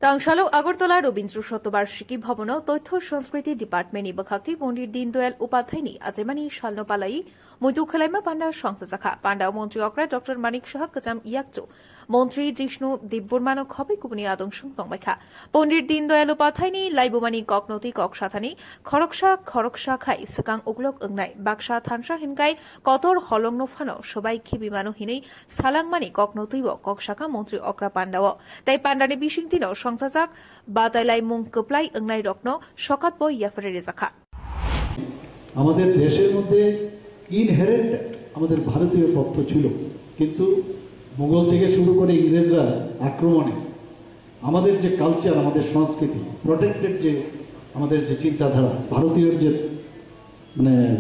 Tangsalo Agartala Rabindra Satabarshiki ভবন তথ্য সংস্কৃতি ডিপার্টমেন্ট বিভাগটি পণ্ডিত দীন দয়াল উপাধ্যায়নি আজমানি শালনো পালাই মইতু খলাইমা পান্ডা সংস্থাখা পান্ডা মন্ত্রী অকরা ডক্টর মানিক শাহ কাজাম ইয়াকচো মন্ত্রী জিষ্ণু দিব্বরমানো খবে কুবনি আদংসং জংবাইখা পণ্ডিত দীন দয়াল উপাধ্যায়নি লাইবুমানি ককনতি ককসাথানি খরকসা খাই সকাং উগলক ওংনাই বাক্সা থানসা হিনকাই কতর হলংনো ফানো সবাই খিবিমানো হিনেই সালাংমানি ককনতিব ককসাকা মন্ত্রী অকরা পান্ডাও তাই পান্ডানি বিশিং দিন সংসাজাক বাতাইলাই মুং কপ্লাই ওংনাই রত্ন সকাত বই ইয়াফারে রেজাখা আমাদের দেশের মধ্যে ইনহেরেন্ট আমাদের ভারতীয় তত্ত্ব ছিল, কিন্তু মুঘল থেকে শুরু করে ইংরেজরা আক্রমণে আমাদের যে কালচার, আমাদের সংস্কৃতি, প্রোটেক্টেড যে আমাদের যে চিন্তাধারা, ভারতীয় যে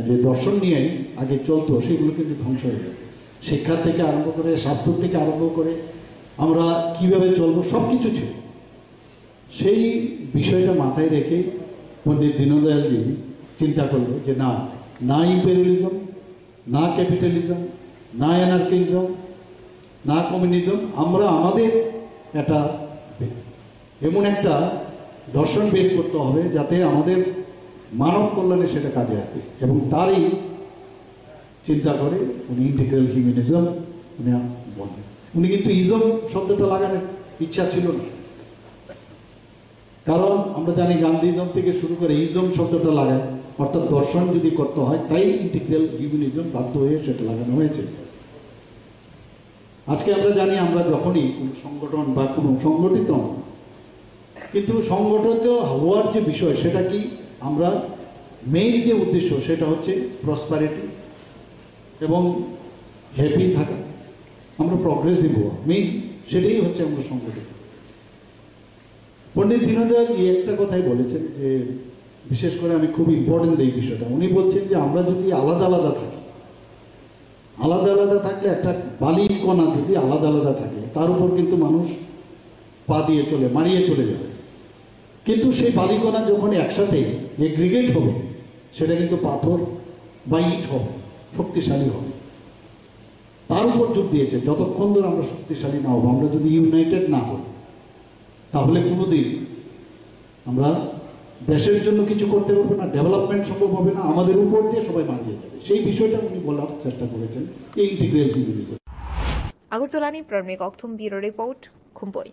যে দর্শন নিয়ে আগে চলতো, সেগুলো কিন্তু ধ্বংস হয়ে যায়। শিক্ষা থেকে আরম্ভ করে, স্বাস্থ্য থেকে আরম্ভ করে আমরা কিভাবে চলবো সব কিছু ছিল। সেই বিষয়টা মাথায় রেখে পণ্ডিত দীনদয়ালজি চিন্তা করলো যে না ইম্পেরিয়ালিজম, না ক্যাপিটালিজম, না অ্যানার্কিজম, না কমিউনিজম, আমরা আমাদের একটা এমন একটা দর্শন বের করতে হবে যাতে আমাদের মানব কল্যাণে সেটা কাজে আসবে। এবং তারই চিন্তা করে উনি ইন্টিগ্রাল হিউম্যানিজম উনি বলেন। উনি কিন্তু ইজম শব্দটা লাগানোর ইচ্ছা ছিল না, কারণ আমরা জানি গান্ধীজম থেকে শুরু করে ইজম শব্দটা লাগায়, অর্থাৎ দর্শন যদি করতে হয়, তাই ইন্টিগ্রাল হিউম্যানিজম বাধ্য হয়ে সেটা লাগানো হয়েছে। আজকে আমরা জানি আমরা যখনই কোনো সংগঠন বা কোনো সংগঠিত, কিন্তু সংগঠিত হওয়ার যে বিষয় সেটা কি, আমরা মেইন যে উদ্দেশ্য সেটা হচ্ছে প্রসপারিটি এবং হ্যাপি থাকা, আমরা প্রগ্রেসিভ হওয়া, মেইন সেটাই হচ্ছে আমরা সংগঠিত। পণ্ডিত দীনদয়ালজি একটা কথাই বলেছেন, যে বিশেষ করে আমি খুব ইম্পর্টেন্ট এই বিষয়টা, উনি বলছেন যে আমরা যদি আলাদা আলাদা থাকি, আলাদা আলাদা থাকলে একটা বালি কণা যদি আলাদা আলাদা থাকে, তার উপর কিন্তু মানুষ পা দিয়ে মারিয়ে চলে যাবে। কিন্তু সেই বালিকণা যখন একসাথে এগ্রিগেট হবে, সেটা কিন্তু পাথর বা ইট হবে, শক্তিশালী হবে। তার উপর যোগ দিয়েছে যতক্ষণ ধরে আমরা শক্তিশালী না হব, আমরা যদি ইউনাইটেড না হই, তাহলে কোনোদিন আমরা দেশের জন্য কিছু করতে পারবো না, ডেভেলপমেন্ট সম্ভব হবে না, আমাদের উপর দিয়ে সবাই মারিয়ে যাবে। সেই বিষয়টা উনি বলার চেষ্টা করেছেন এই ইন্টিগ্রাল হিউম্যানিজম। আগরতলানি প্রারম্ভিক অক্থম ব্যুরো রিপোর্ট খুম্পই।